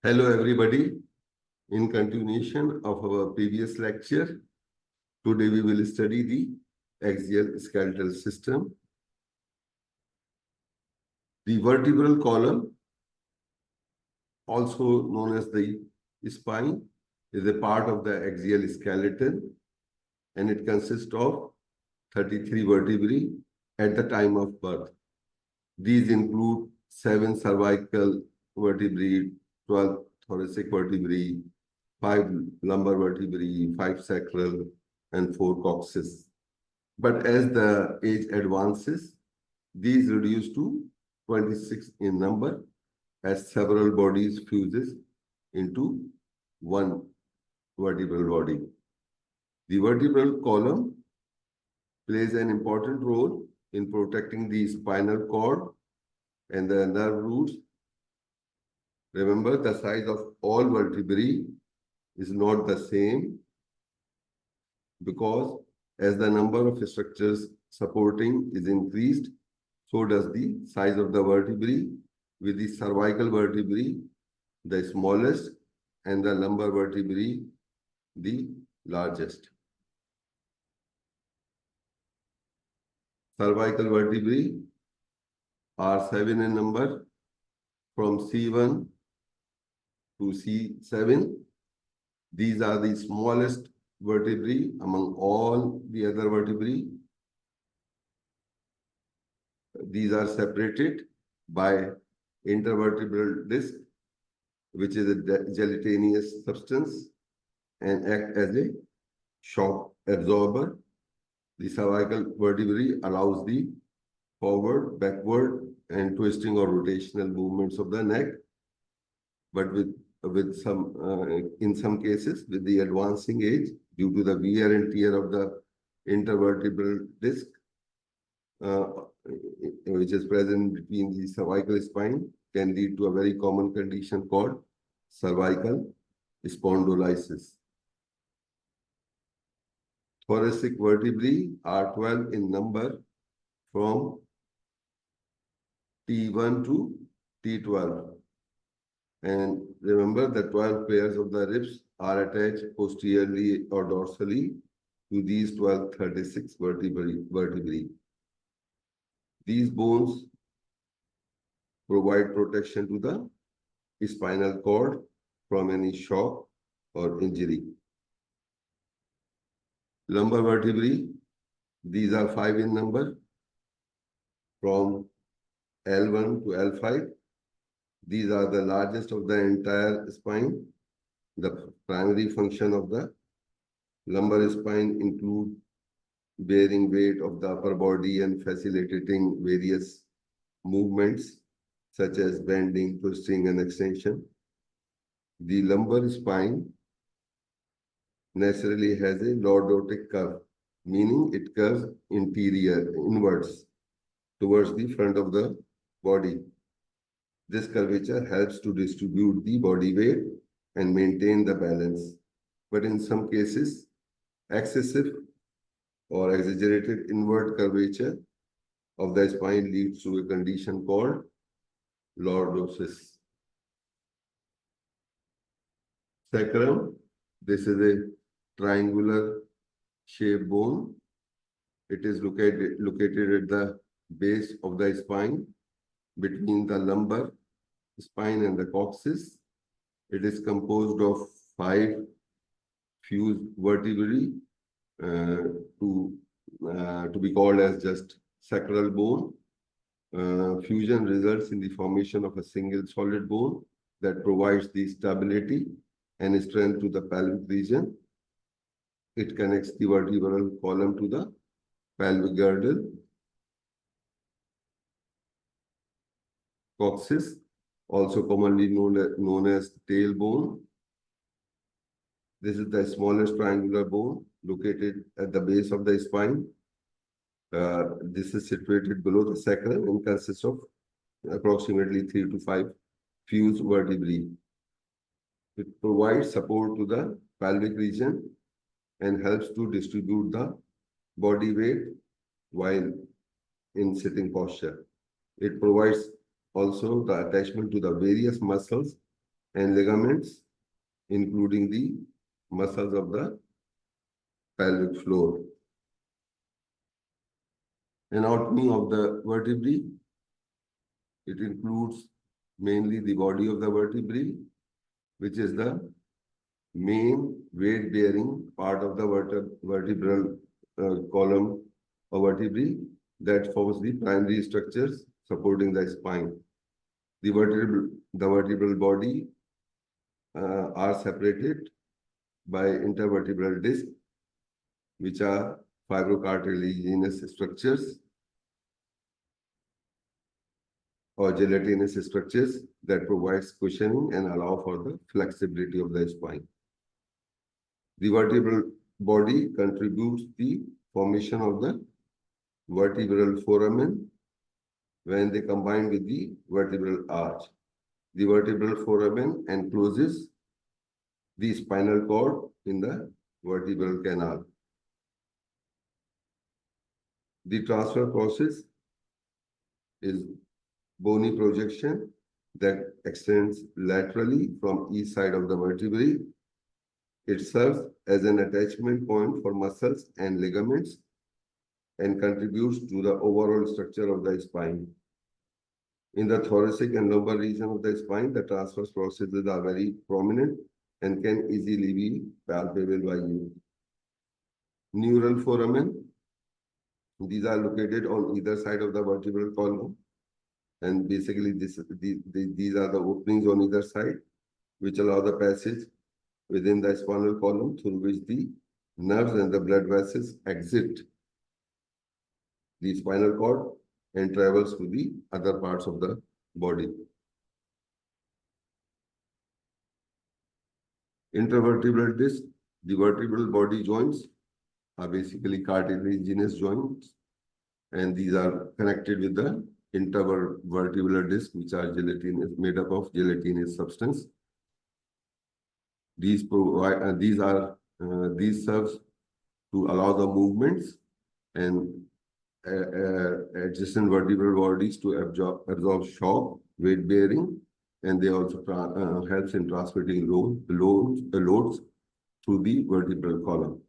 Hello, everybody. In continuation of our previous lecture, today we will study the axial skeletal system. The vertebral column, also known as the spine, is a part of the axial skeleton, and it consists of 33 vertebrae at the time of birth. These include 7 cervical vertebrae, 12 thoracic vertebrae, 5 lumbar vertebrae, 5 sacral, and 4 coccyx. But as the age advances, these reduce to 26 in number as several bodies fuses into one vertebral body. The vertebral column plays an important role in protecting the spinal cord and the nerve roots. Remember, the size of all vertebrae is not the same because as the number of structures supporting is increased, so does the size of the vertebrae, with the cervical vertebrae the smallest and the lumbar vertebrae the largest. Cervical vertebrae are 7 in number from C1 to C7. These are the smallest vertebrae among all the other vertebrae. These are separated by intervertebral disc, which is a gelatinous substance and act as a shock absorber. The cervical vertebrae allows the forward, backward, and twisting or rotational movements of the neck, but with some in some cases with the advancing age due to the wear and tear of the intervertebral disc, which is present between the cervical spine, can lead to a very common condition called cervical spondylosis. Thoracic vertebrae are 12 in number from T1 to T12. And remember, the 12 pairs of the ribs are attached posteriorly or dorsally to these 36 vertebrae. These bones provide protection to the spinal cord from any shock or injury. Lumbar vertebrae, these are 5 in number from L1 to L5. These are the largest of the entire spine. The primary function of the lumbar spine include bearing weight of the upper body and facilitating various movements such as bending, twisting, and extension. The lumbar spine naturally has a lordotic curve, meaning it curves inwards towards the front of the body. This curvature helps to distribute the body weight and maintain the balance. But in some cases, excessive or exaggerated inward curvature of the spine leads to a condition called lordosis. Sacrum, this is a triangular shaped bone. It is located at the base of the spine between the lumbar spine and the coccyx. It is composed of 5 fused vertebrae to be called as just sacral bone. Fusion results in the formation of a single solid bone that provides the stability and strength to the pelvic region. It connects the vertebral column to the pelvic girdle. Coccyx, also commonly known as tailbone. This is the smallest triangular bone located at the base of the spine. This is situated below the sacrum and consists of approximately 3 to 5 fused vertebrae. It provides support to the pelvic region and helps to distribute the body weight while in sitting posture. It provides also the attachment to the various muscles and ligaments, including the muscles of the pelvic floor. Anatomy of the vertebrae, it includes mainly the body of the vertebrae, which is the main weight-bearing part of the vertebral column of vertebrae that forms the primary structures supporting the spine. The vertebral body are separated by intervertebral discs, which are fibrocartilaginous structures or gelatinous structures that provides cushioning and allow for the flexibility of the spine. The vertebral body contributes the formation of the vertebral foramen when they combine with the vertebral arch. The vertebral foramen encloses the spinal cord in the vertebral canal. The transfer process is bony projection that extends laterally from each side of the vertebrae. It serves as an attachment point for muscles and ligaments and contributes to the overall structure of the spine. In the thoracic and lumbar region of the spine, the transverse processes are very prominent and can easily be palpable by you. Neural foramen, these are located on either side of the vertebral column. And basically, these are the openings on either side, which allow the passage within the spinal column through which the nerves and the blood vessels exit the spinal cord and travels to the other parts of the body. Intervertebral disc, the vertebral body joints are basically cartilaginous joints, and these are connected with the intervertebral disc, which are gelatinous, made up of gelatinous substance. These serves to allow the movements and adjacent vertebral bodies to absorb shock, weight bearing, and they also helps in transmitting loads through the vertebral column.